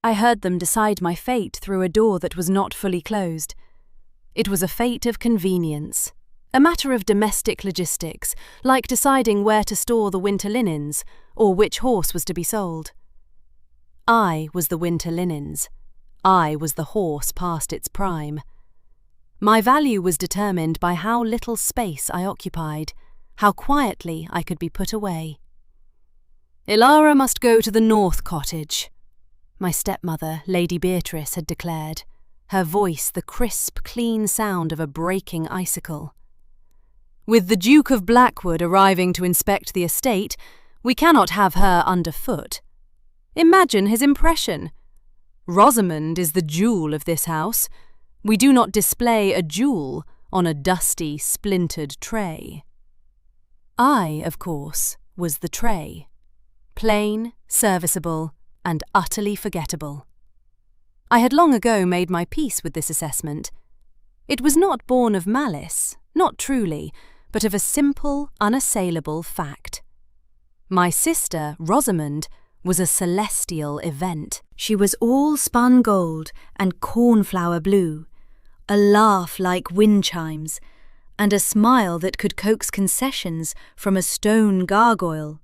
I heard them decide my fate through a door that was not fully closed. It was a fate of convenience, a matter of domestic logistics, like deciding where to store the winter linens or which horse was to be sold. I was the winter linens. I was the horse past its prime. My value was determined by how little space I occupied, how quietly I could be put away. "Ilara must go to the North Cottage," my stepmother, Lady Beatrice, had declared, her voice the crisp, clean sound of a breaking icicle. "With the Duke of Blackwood arriving to inspect the estate, we cannot have her underfoot. Imagine his impression. Rosamond is the jewel of this house. We do not display a jewel on a dusty, splintered tray." I, of course, was the tray. Plain, serviceable, and utterly forgettable. I had long ago made my peace with this assessment. It was not born of malice, not truly, but of a simple, unassailable fact. My sister, Rosamond, was a celestial event. She was all spun gold and cornflower blue, a laugh like wind chimes, and a smile that could coax concessions from a stone gargoyle.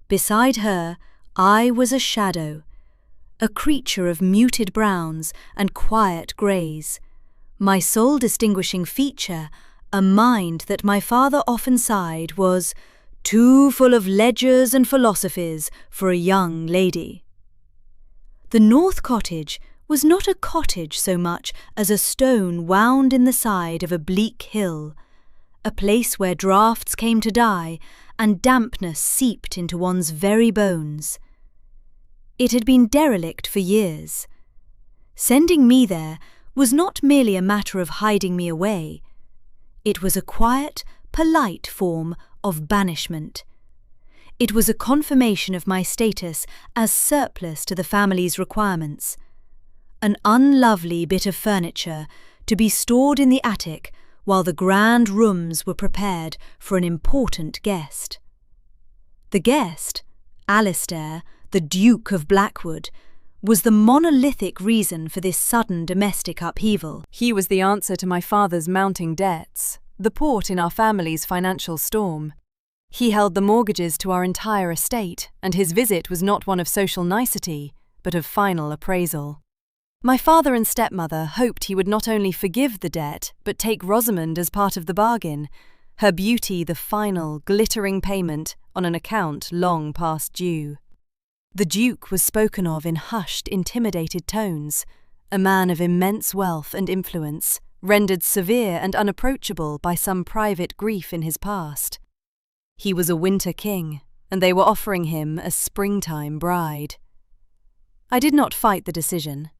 Beside her, I was a shadow, a creature of muted browns and quiet greys, my sole distinguishing feature, a mind that my father often sighed was too full of ledgers and philosophies for a young lady. The North Cottage was not a cottage so much as a stone wound in the side of a bleak hill, a place where draughts came to die and dampness seeped into one's very bones. It had been derelict for years. Sending me there was not merely a matter of hiding me away. It was a quiet, polite form of banishment. It was a confirmation of my status as surplus to the family's requirements. An unlovely bit of furniture to be stored in the attic while the grand rooms were prepared for an important guest. The guest, Alistair, the Duke of Blackwood, was the monolithic reason for this sudden domestic upheaval. He was the answer to my father's mounting debts, the port in our family's financial storm. He held the mortgages to our entire estate, and his visit was not one of social nicety, but of final appraisal. My father and stepmother hoped he would not only forgive the debt, but take Rosamond as part of the bargain, her beauty the final, glittering payment on an account long past due. The Duke was spoken of in hushed, intimidated tones, a man of immense wealth and influence, rendered severe and unapproachable by some private grief in his past. He was a winter king, and they were offering him a springtime bride. I did not fight the decision.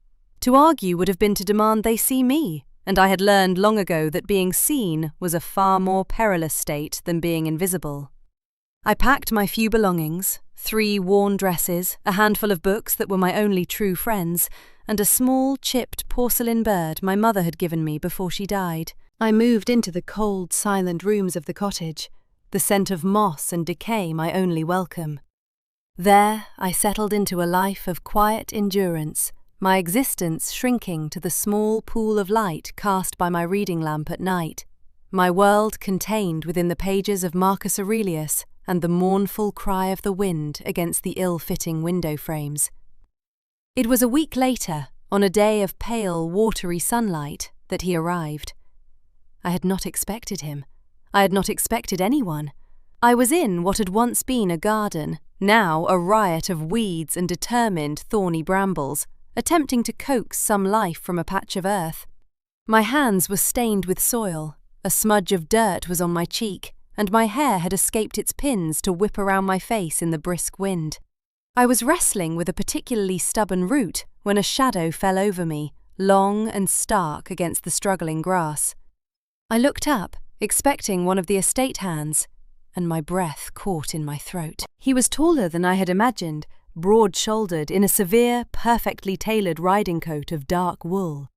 To argue would have been to demand they see me, and I had learned long ago that being seen was a far more perilous state than being invisible. I packed my few belongings, 3 worn dresses, a handful of books that were my only true friends, and a small, chipped porcelain bird my mother had given me before she died. I moved into the cold, silent rooms of the cottage, the scent of moss and decay my only welcome. There I settled into a life of quiet endurance, my existence shrinking to the small pool of light cast by my reading lamp at night, my world contained within the pages of Marcus Aurelius and the mournful cry of the wind against the ill-fitting window frames. It was a week later, on a day of pale, watery sunlight, that he arrived. I had not expected him. I had not expected anyone. I was in what had once been a garden, now a riot of weeds and determined thorny brambles, attempting to coax some life from a patch of earth. My hands were stained with soil, a smudge of dirt was on my cheek, and my hair had escaped its pins to whip around my face in the brisk wind. I was wrestling with a particularly stubborn root when a shadow fell over me, long and stark against the struggling grass. I looked up, expecting one of the estate hands, and my breath caught in my throat. He was taller than I had imagined, broad-shouldered in a severe, perfectly tailored riding coat of dark wool.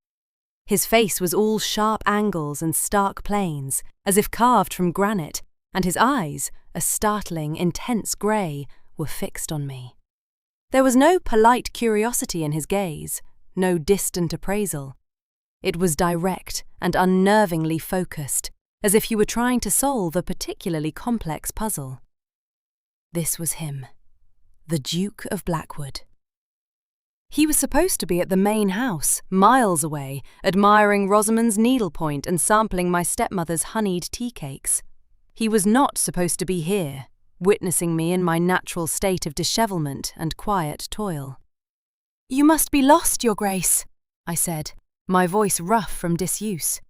His face was all sharp angles and stark planes, as if carved from granite, and his eyes, a startling, intense grey, were fixed on me. There was no polite curiosity in his gaze, no distant appraisal. It was direct and unnervingly focused, as if he were trying to solve a particularly complex puzzle. This was him, the Duke of Blackwood. He was supposed to be at the main house, miles away, admiring Rosamond's needlepoint and sampling my stepmother's honeyed tea cakes. He was not supposed to be here, witnessing me in my natural state of dishevelment and quiet toil. "You must be lost, Your Grace," I said, my voice rough from disuse.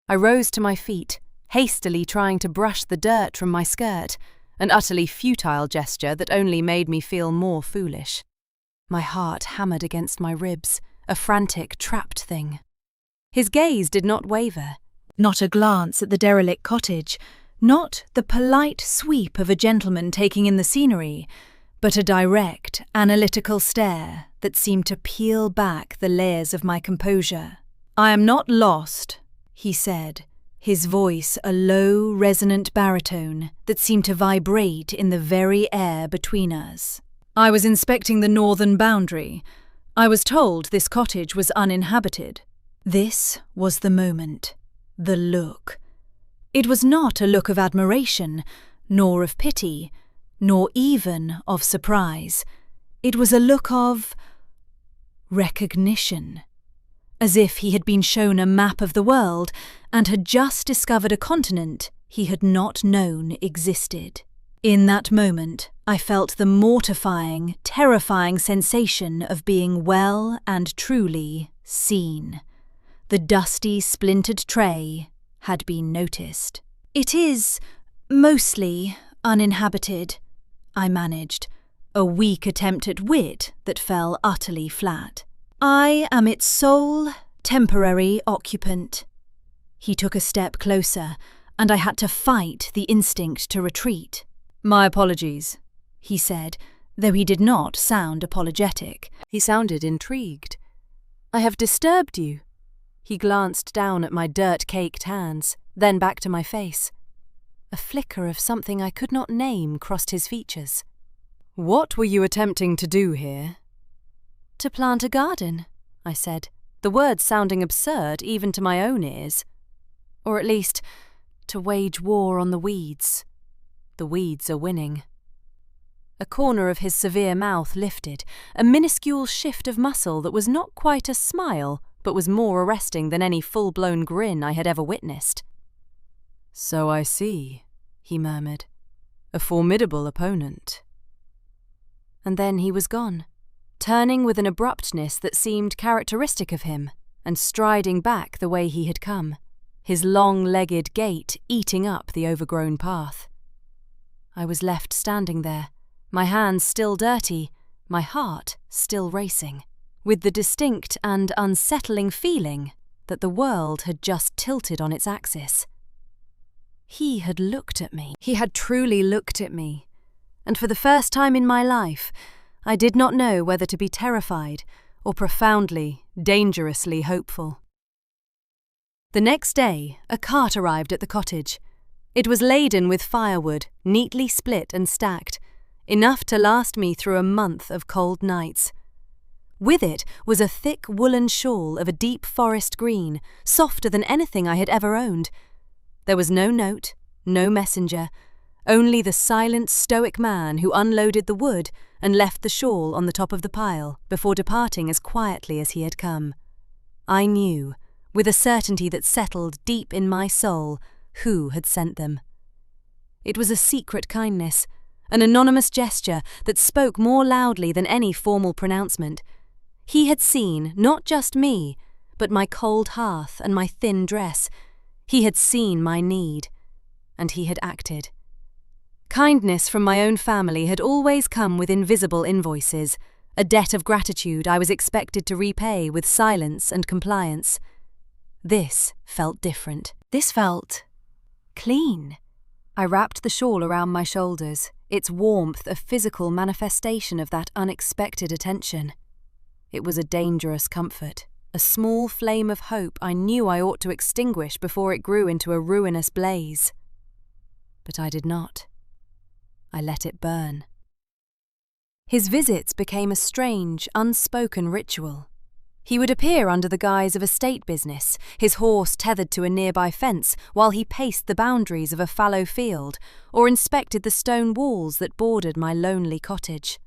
I rose to my feet, hastily trying to brush the dirt from my skirt, an utterly futile gesture that only made me feel more foolish. My heart hammered against my ribs, a frantic, trapped thing. His gaze did not waver. Not a glance at the derelict cottage, not the polite sweep of a gentleman taking in the scenery, but a direct, analytical stare that seemed to peel back the layers of my composure. "I am not lost," he said, his voice a low, resonant baritone that seemed to vibrate in the very air between us. "I was inspecting the northern boundary. I was told this cottage was uninhabited." This was the moment, the look. It was not a look of admiration, nor of pity, nor even of surprise. It was a look of recognition, as if he had been shown a map of the world and had just discovered a continent he had not known existed. In that moment, I felt the mortifying, terrifying sensation of being well and truly seen. The dusty, splintered tray had been noticed. "It is mostly uninhabited," I managed, a weak attempt at wit that fell utterly flat. "I am its sole, temporary occupant." He took a step closer, and I had to fight the instinct to retreat. "My apologies," he said, though he did not sound apologetic. He sounded intrigued. "I have disturbed you." He glanced down at my dirt-caked hands, then back to my face. A flicker of something I could not name crossed his features. "What were you attempting to do here?" "To plant a garden," I said, the words sounding absurd even to my own ears. "Or at least, to wage war on the weeds. The weeds are winning." A corner of his severe mouth lifted, a minuscule shift of muscle that was not quite a smile, but was more arresting than any full-blown grin I had ever witnessed. "So I see," he murmured. "A formidable opponent." And then he was gone, turning with an abruptness that seemed characteristic of him, and striding back the way he had come, his long-legged gait eating up the overgrown path. I was left standing there, my hands still dirty, my heart still racing, with the distinct and unsettling feeling that the world had just tilted on its axis. He had looked at me. He had truly looked at me, and for the first time in my life, I did not know whether to be terrified or profoundly, dangerously hopeful. The next day, a cart arrived at the cottage. It was laden with firewood, neatly split and stacked, enough to last me through a month of cold nights. With it was a thick woolen shawl of a deep forest green, softer than anything I had ever owned. There was no note, no messenger, only the silent, stoic man who unloaded the wood and left the shawl on the top of the pile before departing as quietly as he had come. I knew, with a certainty that settled deep in my soul, who had sent them. It was a secret kindness, an anonymous gesture that spoke more loudly than any formal pronouncement. He had seen not just me, but my cold hearth and my thin dress. He had seen my need, and he had acted. Kindness from my own family had always come with invisible invoices, a debt of gratitude I was expected to repay with silence and compliance. This felt different. This felt clean. I wrapped the shawl around my shoulders, its warmth a physical manifestation of that unexpected attention. It was a dangerous comfort, a small flame of hope I knew I ought to extinguish before it grew into a ruinous blaze. But I did not. I let it burn. His visits became a strange, unspoken ritual. He would appear under the guise of estate business, his horse tethered to a nearby fence while he paced the boundaries of a fallow field or inspected the stone walls that bordered my lonely cottage.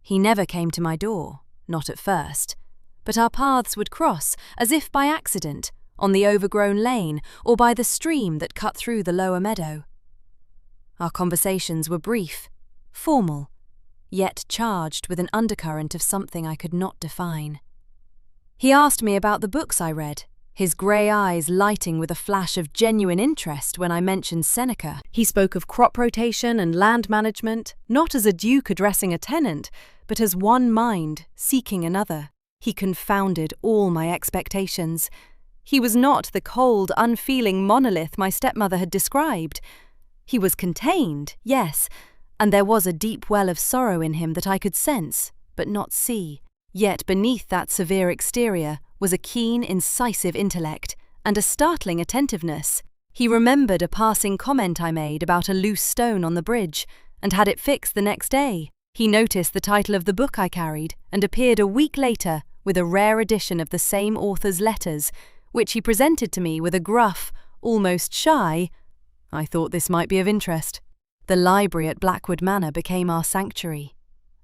He never came to my door, not at first, but our paths would cross, as if by accident, on the overgrown lane or by the stream that cut through the lower meadow. Our conversations were brief, formal, yet charged with an undercurrent of something I could not define. He asked me about the books I read, his grey eyes lighting with a flash of genuine interest when I mentioned Seneca. He spoke of crop rotation and land management, not as a duke addressing a tenant, but as one mind seeking another. He confounded all my expectations. He was not the cold, unfeeling monolith my stepmother had described. He was contained, yes, and there was a deep well of sorrow in him that I could sense, but not see. Yet beneath that severe exterior was a keen, incisive intellect and a startling attentiveness. He remembered a passing comment I made about a loose stone on the bridge and had it fixed the next day. He noticed the title of the book I carried and appeared a week later with a rare edition of the same author's letters, which he presented to me with a gruff, almost shy, "I thought this might be of interest." The library at Blackwood Manor became our sanctuary.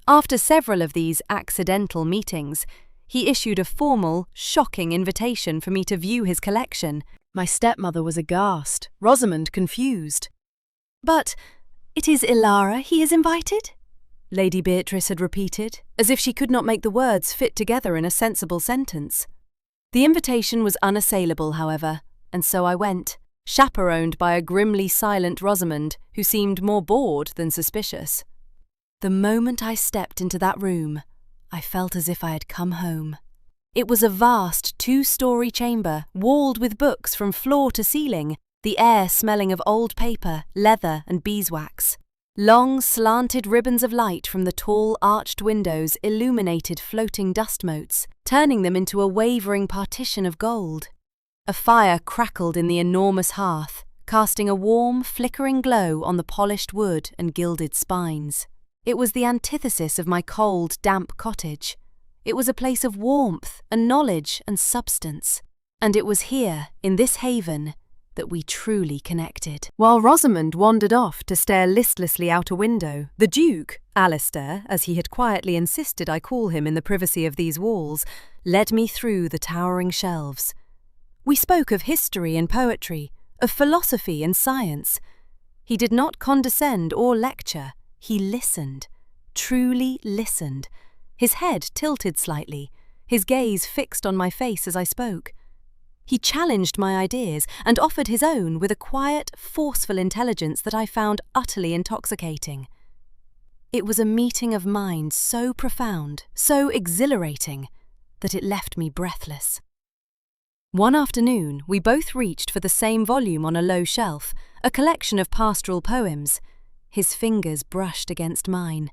After several of these accidental meetings, he issued a formal, shocking invitation for me to view his collection. My stepmother was aghast, Rosamond confused. "But it is Ilara he has invited?" Lady Beatrice had repeated, as if she could not make the words fit together in a sensible sentence. The invitation was unassailable, however, and so I went, chaperoned by a grimly silent Rosamond who seemed more bored than suspicious. The moment I stepped into that room, I felt as if I had come home. It was a vast 2-story chamber, walled with books from floor to ceiling, the air smelling of old paper, leather and beeswax. Long, slanted ribbons of light from the tall, arched windows illuminated floating dust motes, turning them into a wavering partition of gold. A fire crackled in the enormous hearth, casting a warm, flickering glow on the polished wood and gilded spines. It was the antithesis of my cold, damp cottage. It was a place of warmth and knowledge and substance. And it was here, in this haven, that we truly connected. While Rosamond wandered off to stare listlessly out a window, the Duke, Alistair, as he had quietly insisted I call him in the privacy of these walls, led me through the towering shelves. We spoke of history and poetry, of philosophy and science. He did not condescend or lecture. He listened, truly listened, his head tilted slightly, his gaze fixed on my face as I spoke. He challenged my ideas and offered his own with a quiet, forceful intelligence that I found utterly intoxicating. It was a meeting of minds so profound, so exhilarating, that it left me breathless. One afternoon, we both reached for the same volume on a low shelf, a collection of pastoral poems. His fingers brushed against mine.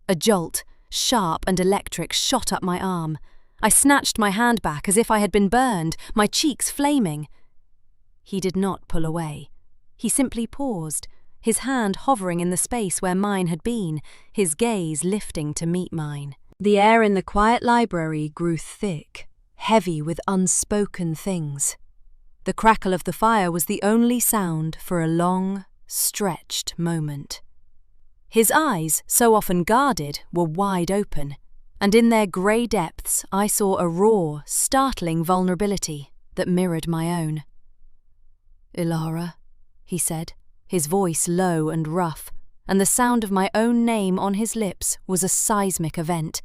A jolt, sharp and electric, shot up my arm. I snatched my hand back as if I had been burned, my cheeks flaming. He did not pull away. He simply paused, his hand hovering in the space where mine had been, his gaze lifting to meet mine. The air in the quiet library grew thick, heavy with unspoken things. The crackle of the fire was the only sound for a long, stretched moment. His eyes, so often guarded, were wide open, and in their grey depths I saw a raw, startling vulnerability that mirrored my own. "Ilara," he said, his voice low and rough, and the sound of my own name on his lips was a seismic event,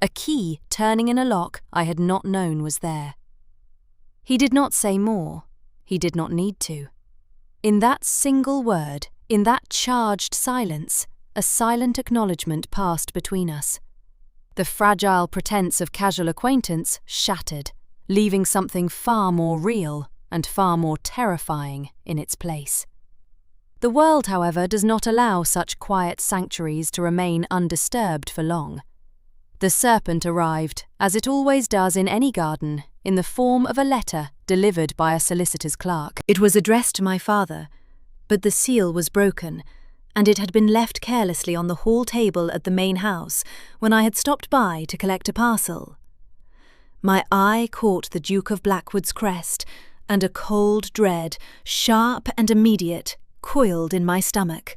a key turning in a lock I had not known was there. He did not say more. He did not need to. In that single word, in that charged silence, a silent acknowledgement passed between us. The fragile pretense of casual acquaintance shattered, leaving something far more real and far more terrifying in its place. The world, however, does not allow such quiet sanctuaries to remain undisturbed for long. The serpent arrived, as it always does in any garden, in the form of a letter delivered by a solicitor's clerk. It was addressed to my father, but the seal was broken, and it had been left carelessly on the hall table at the main house when I had stopped by to collect a parcel. My eye caught the Duke of Blackwood's crest, and a cold dread, sharp and immediate, coiled in my stomach.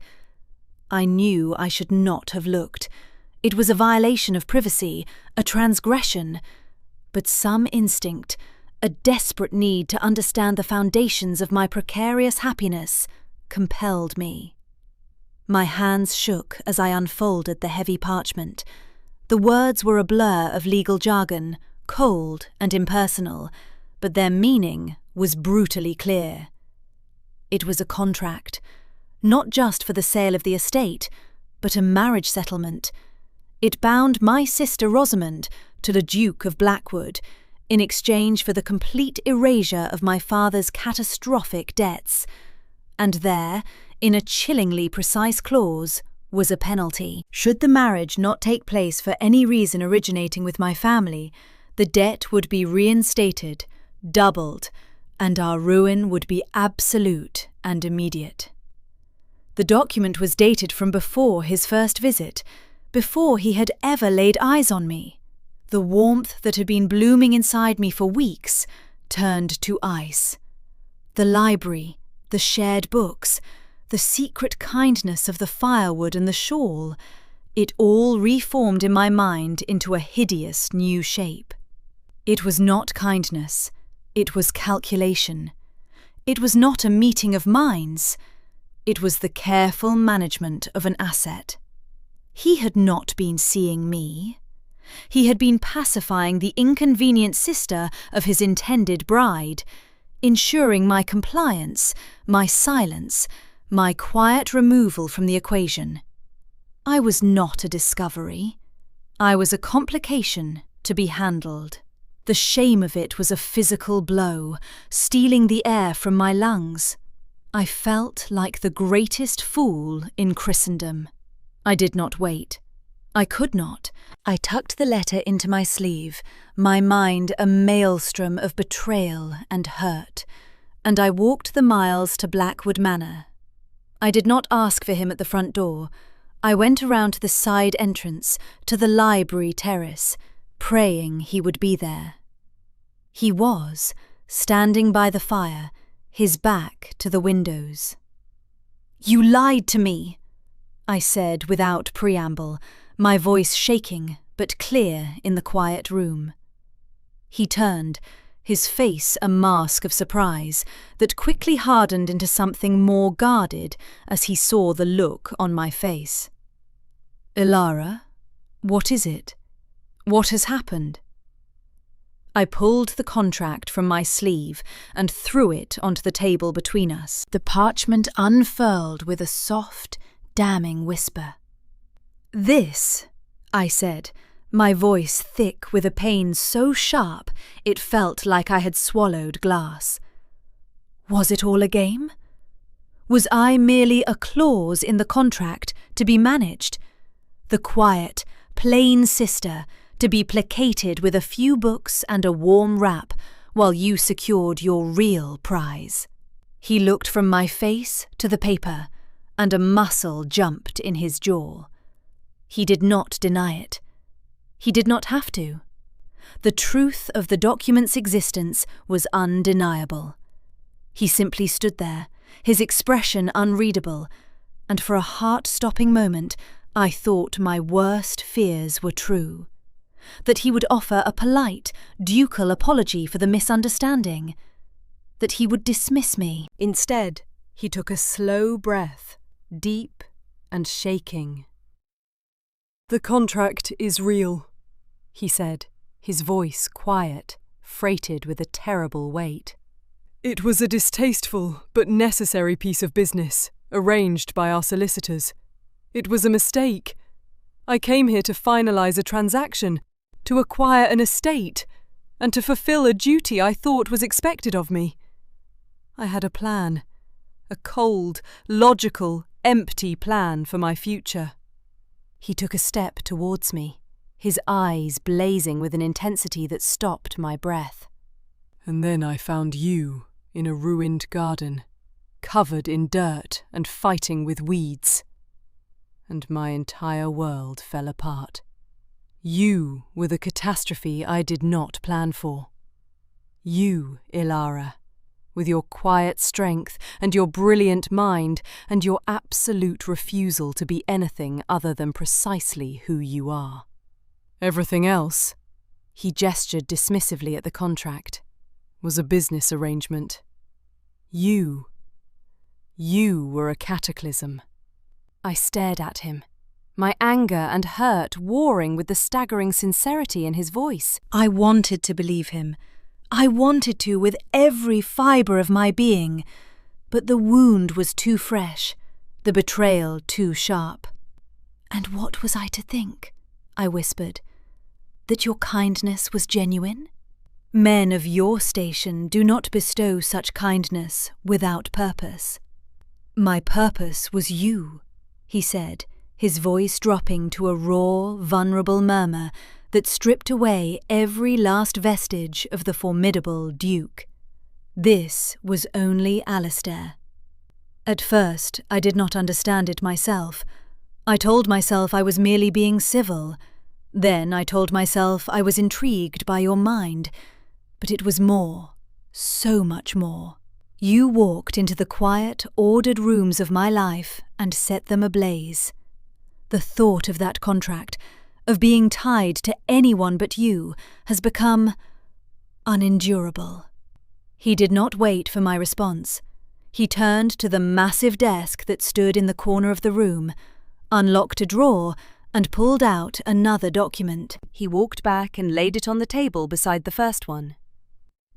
I knew I should not have looked. It was a violation of privacy, a transgression, but some instinct, a desperate need to understand the foundations of my precarious happiness, compelled me. My hands shook as I unfolded the heavy parchment. The words were a blur of legal jargon, cold and impersonal, but their meaning was brutally clear. It was a contract, not just for the sale of the estate, but a marriage settlement. It bound my sister Rosamond to the Duke of Blackwood in exchange for the complete erasure of my father's catastrophic debts. And there, in a chillingly precise clause, was a penalty. Should the marriage not take place for any reason originating with my family, the debt would be reinstated, doubled, and our ruin would be absolute and immediate. The document was dated from before his first visit, before he had ever laid eyes on me. The warmth that had been blooming inside me for weeks turned to ice. The library, the shared books, the secret kindness of the firewood and the shawl, it all reformed in my mind into a hideous new shape. It was not kindness, it was calculation. It was not a meeting of minds, it was the careful management of an asset. He had not been seeing me. He had been pacifying the inconvenient sister of his intended bride, ensuring my compliance, my silence, my quiet removal from the equation. I was not a discovery. I was a complication to be handled. The shame of it was a physical blow, stealing the air from my lungs. I felt like the greatest fool in Christendom. I did not wait. I could not. I tucked the letter into my sleeve, my mind a maelstrom of betrayal and hurt, and I walked the miles to Blackwood Manor. I did not ask for him at the front door. I went around to the side entrance, to the library terrace, praying he would be there. He was, standing by the fire, his back to the windows. "You lied to me," I said without preamble, my voice shaking but clear in the quiet room. He turned, his face a mask of surprise that quickly hardened into something more guarded as he saw the look on my face. "Ilara, what is it? What has happened?" I pulled the contract from my sleeve and threw it onto the table between us. The parchment unfurled with a soft, damning whisper. "This," I said, my voice thick with a pain so sharp it felt like I had swallowed glass. Was it all a game? Was I merely a clause in the contract to be managed? The quiet, plain sister to be placated with a few books and a warm wrap while you secured your real prize? He looked from my face to the paper, and a muscle jumped in his jaw. He did not deny it. He did not have to. The truth of the document's existence was undeniable. He simply stood there, his expression unreadable, and for a heart-stopping moment I thought my worst fears were true. That he would offer a polite, ducal apology for the misunderstanding. That he would dismiss me. Instead, he took a slow breath, deep and shaking. "The contract is real," he said, his voice quiet, freighted with a terrible weight. "It was a distasteful but necessary piece of business, arranged by our solicitors. It was a mistake. I came here to finalize a transaction, to acquire an estate, and to fulfill a duty I thought was expected of me. I had a plan, a cold, logical, empty plan for my future." He took a step towards me, his eyes blazing with an intensity that stopped my breath. "And then I found you in a ruined garden, covered in dirt and fighting with weeds. and my entire world fell apart. You were the catastrophe I did not plan for. You, Ilara, with your quiet strength and your brilliant mind and your absolute refusal to be anything other than precisely who you are. Everything else, he gestured dismissively at the contract, was a business arrangement. You were a cataclysm. I stared at him, my anger and hurt warring with the staggering sincerity in his voice. I wanted to believe him. I wanted to with every fibre of my being, but the wound was too fresh, the betrayal too sharp. "And what was I to think?" I whispered. "That your kindness was genuine? Men of your station do not bestow such kindness without purpose." "My purpose was you," he said, his voice dropping to a raw, vulnerable murmur that stripped away every last vestige of the formidable Duke. This was only Alistair. At first, I did not understand it myself. I told myself I was merely being civil. Then I told myself I was intrigued by your mind. But it was more, so much more. You walked into the quiet, ordered rooms of my life and set them ablaze. The thought of that contract, of being tied to anyone but you, has become unendurable. He did not wait for my response. He turned to the massive desk that stood in the corner of the room, unlocked a drawer, and pulled out another document. He walked back and laid it on the table beside the first one.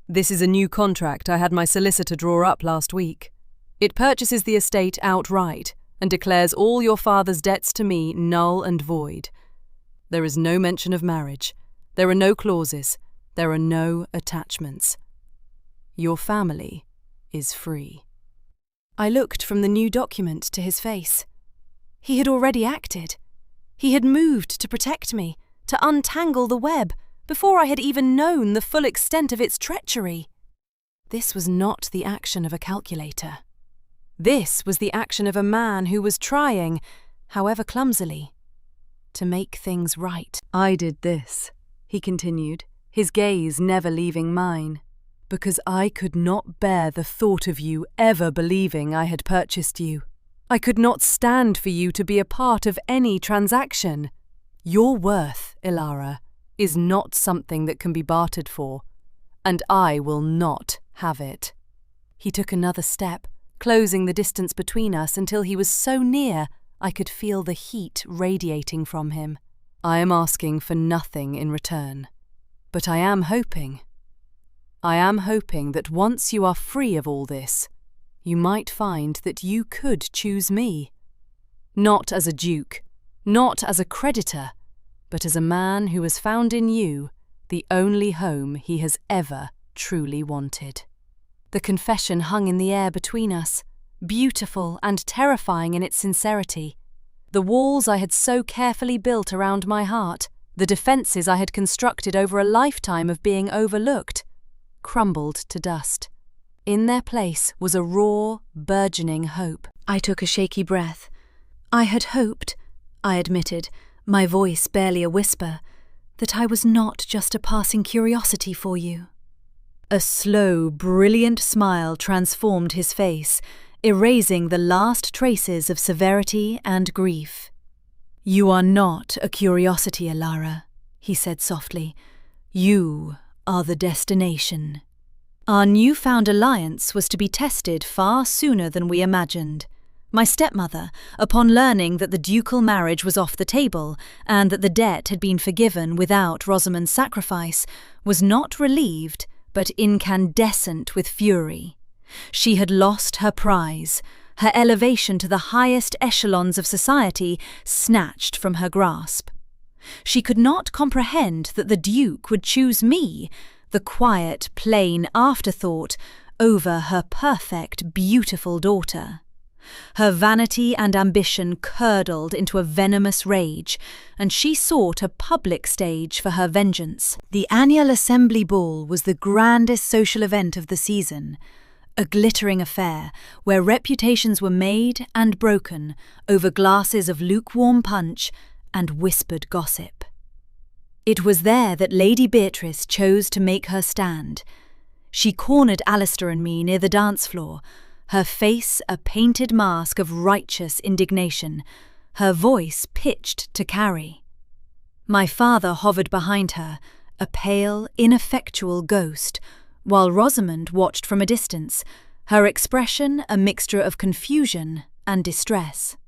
"This is a new contract I had my solicitor draw up last week. It purchases the estate outright and declares all your father's debts to me null and void. There is no mention of marriage. There are no clauses. There are no attachments. Your family is free." I looked from the new document to his face. He had already acted. He had moved to protect me, to untangle the web, before I had even known the full extent of its treachery. This was not the action of a calculator. This was the action of a man who was trying, however clumsily, to make things right. "I did this," he continued, his gaze never leaving mine, "because I could not bear the thought of you ever believing I had purchased you. I could not stand for you to be a part of any transaction. Your worth, Ilara, is not something that can be bartered for, and I will not have it." He took another step, closing the distance between us until he was so near I could feel the heat radiating from him. "I am asking for nothing in return, but I am hoping that once you are free of all this, you might find that you could choose me. Not as a duke, not as a creditor, but as a man who has found in you the only home he has ever truly wanted." The confession hung in the air between us, beautiful and terrifying in its sincerity. The walls I had so carefully built around my heart, the defences I had constructed over a lifetime of being overlooked, crumbled to dust. In their place was a raw, burgeoning hope. I took a shaky breath. "I had hoped," I admitted, my voice barely a whisper, "that I was not just a passing curiosity for you." A slow, brilliant smile transformed his face, erasing the last traces of severity and grief. "You are not a curiosity, Ilara," he said softly. "You are the destination." Our newfound alliance was to be tested far sooner than we imagined. My stepmother, upon learning that the ducal marriage was off the table and that the debt had been forgiven without Rosamond's sacrifice, was not relieved but incandescent with fury. She had lost her prize, her elevation to the highest echelons of society snatched from her grasp. She could not comprehend that the Duke would choose me, the quiet, plain afterthought, over her perfect, beautiful daughter. Her vanity and ambition curdled into a venomous rage, and she sought a public stage for her vengeance. The annual Assembly Ball was the grandest social event of the season, A glittering affair where reputations were made and broken over glasses of lukewarm punch and whispered gossip. It was there that Lady Beatrice chose to make her stand. She cornered Alistair and me near the dance floor, her face a painted mask of righteous indignation, her voice pitched to carry. My father hovered behind her, a pale, ineffectual ghost, while Rosamond watched from a distance, her expression a mixture of confusion and distress.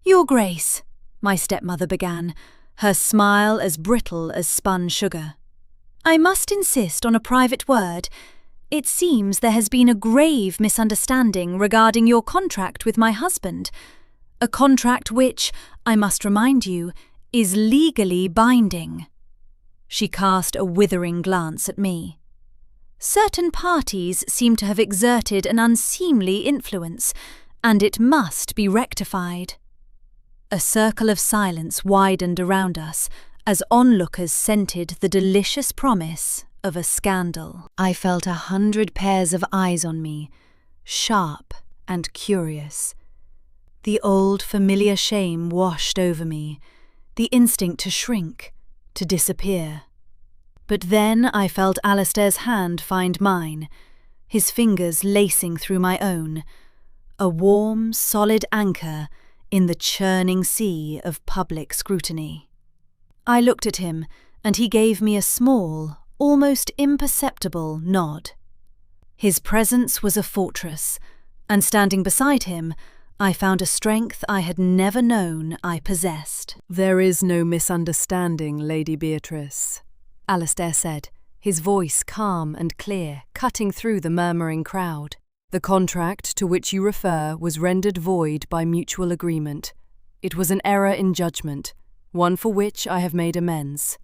"Your Grace," my stepmother began, her smile as brittle as spun sugar. "I must insist on a private word. It seems there has been a grave misunderstanding regarding your contract with my husband, a contract which, I must remind you, is legally binding." She cast a withering glance at me. "Certain parties seem to have exerted an unseemly influence, and it must be rectified." A circle of silence widened around us as onlookers scented the delicious promise of a scandal. I felt 100 pairs of eyes on me, sharp and curious. The old familiar shame washed over me, the instinct to shrink, to disappear. But then I felt Alistair's hand find mine, his fingers lacing through my own, a warm, solid anchor in the churning sea of public scrutiny. I looked at him, and he gave me a small, almost imperceptible nod. His presence was a fortress, and standing beside him, I found a strength I had never known I possessed. "There is no misunderstanding, Lady Beatrice," Alistair said, his voice calm and clear, cutting through the murmuring crowd. "The contract to which you refer was rendered void by mutual agreement. It was an error in judgment, one for which I have made amends."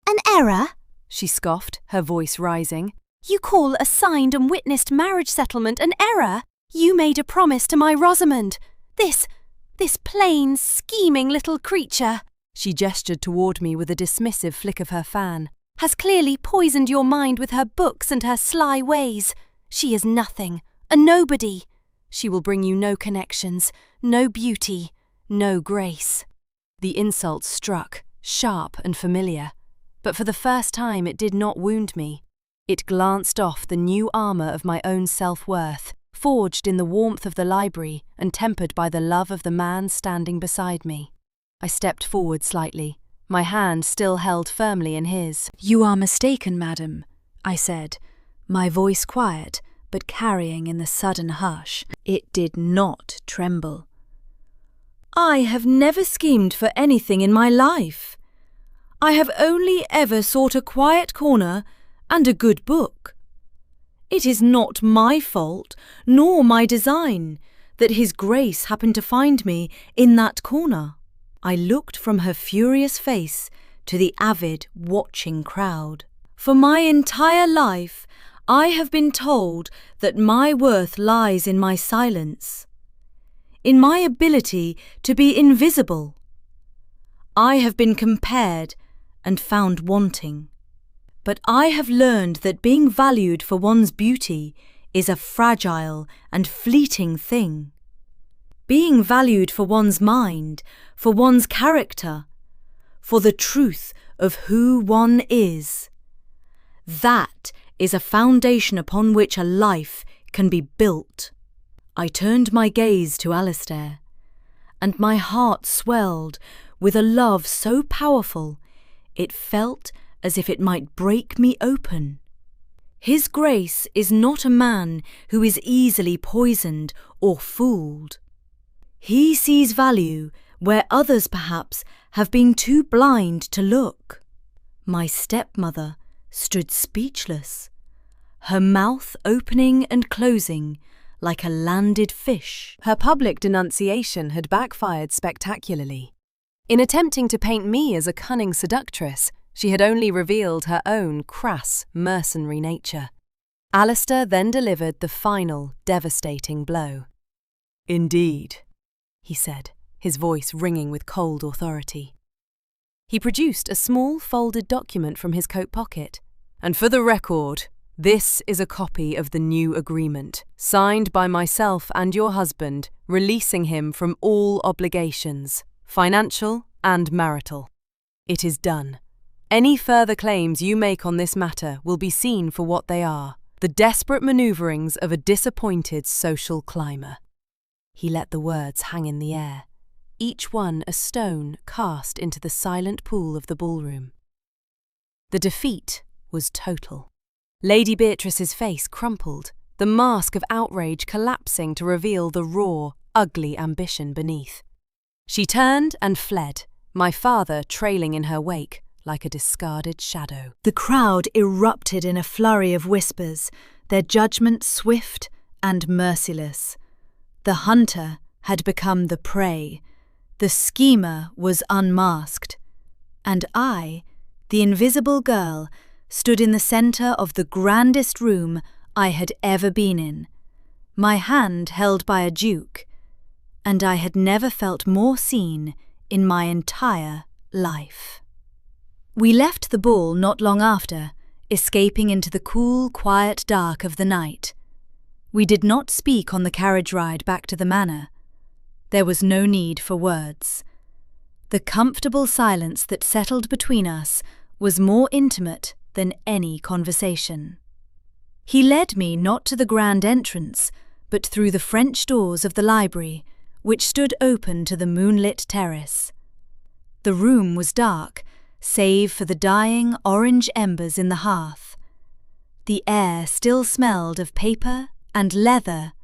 "An error?" she scoffed, her voice rising. "You call a signed and witnessed marriage settlement an error? You made a promise to my Rosamond. This plain, scheming little creature," she gestured toward me with a dismissive flick of her fan, "has clearly poisoned your mind with her books and her sly ways. She is nothing, a nobody. She will bring you no connections, no beauty, no grace." The insult struck, sharp and familiar, but for the first time it did not wound me. It glanced off the new armour of my own self-worth, forged in the warmth of the library and tempered by the love of the man standing beside me. I stepped forward slightly, my hand still held firmly in his. "You are mistaken, madam," I said, my voice quiet, but carrying in the sudden hush. It did not tremble. "I have never schemed for anything in my life. I have only ever sought a quiet corner and a good book. It is not my fault, nor my design, that His Grace happened to find me in that corner." I looked from her furious face to the avid, watching crowd. "For my entire life, I have been told that my worth lies in my silence, in my ability to be invisible. I have been compared and found wanting. But I have learned that being valued for one's beauty is a fragile and fleeting thing. Being valued for one's mind, for one's character, for the truth of who one is. That is a foundation upon which a life can be built." I turned my gaze to Alistair, and my heart swelled with a love so powerful it felt as if it might break me open. His Grace is not a man who is easily poisoned or fooled. He sees value where others perhaps have been too blind to look. My stepmother stood speechless, her mouth opening and closing like a landed fish. Her public denunciation had backfired spectacularly. In attempting to paint me as a cunning seductress, she had only revealed her own crass, mercenary nature. Alistair then delivered the final, devastating blow. "Indeed," he said, his voice ringing with cold authority. He produced a small folded document from his coat pocket. "And for the record, This is a copy of the new agreement, signed by myself and your husband, releasing him from all obligations, financial and marital. It is done. Any further claims you make on this matter will be seen for what they are, the desperate manoeuvrings of a disappointed social climber. He let the words hang in the air, each one a stone cast into the silent pool of the ballroom. The defeat was total. Lady Beatrice's face crumpled, the mask of outrage collapsing to reveal the raw, ugly ambition beneath. She turned and fled, my father trailing in her wake like a discarded shadow. The crowd erupted in a flurry of whispers, their judgment swift and merciless. The hunter had become the prey, the schemer was unmasked, and I, the invisible girl, stood in the centre of the grandest room I had ever been in, my hand held by a duke, and I had never felt more seen in my entire life. We left the ball not long after, escaping into the cool, quiet dark of the night. We did not speak on the carriage ride back to the manor. There was no need for words. The comfortable silence that settled between us was more intimate than any conversation. He led me not to the grand entrance, but through the French doors of the library, which stood open to the moonlit terrace. The room was dark, save for the dying orange embers in the hearth. The air still smelled of paper and leather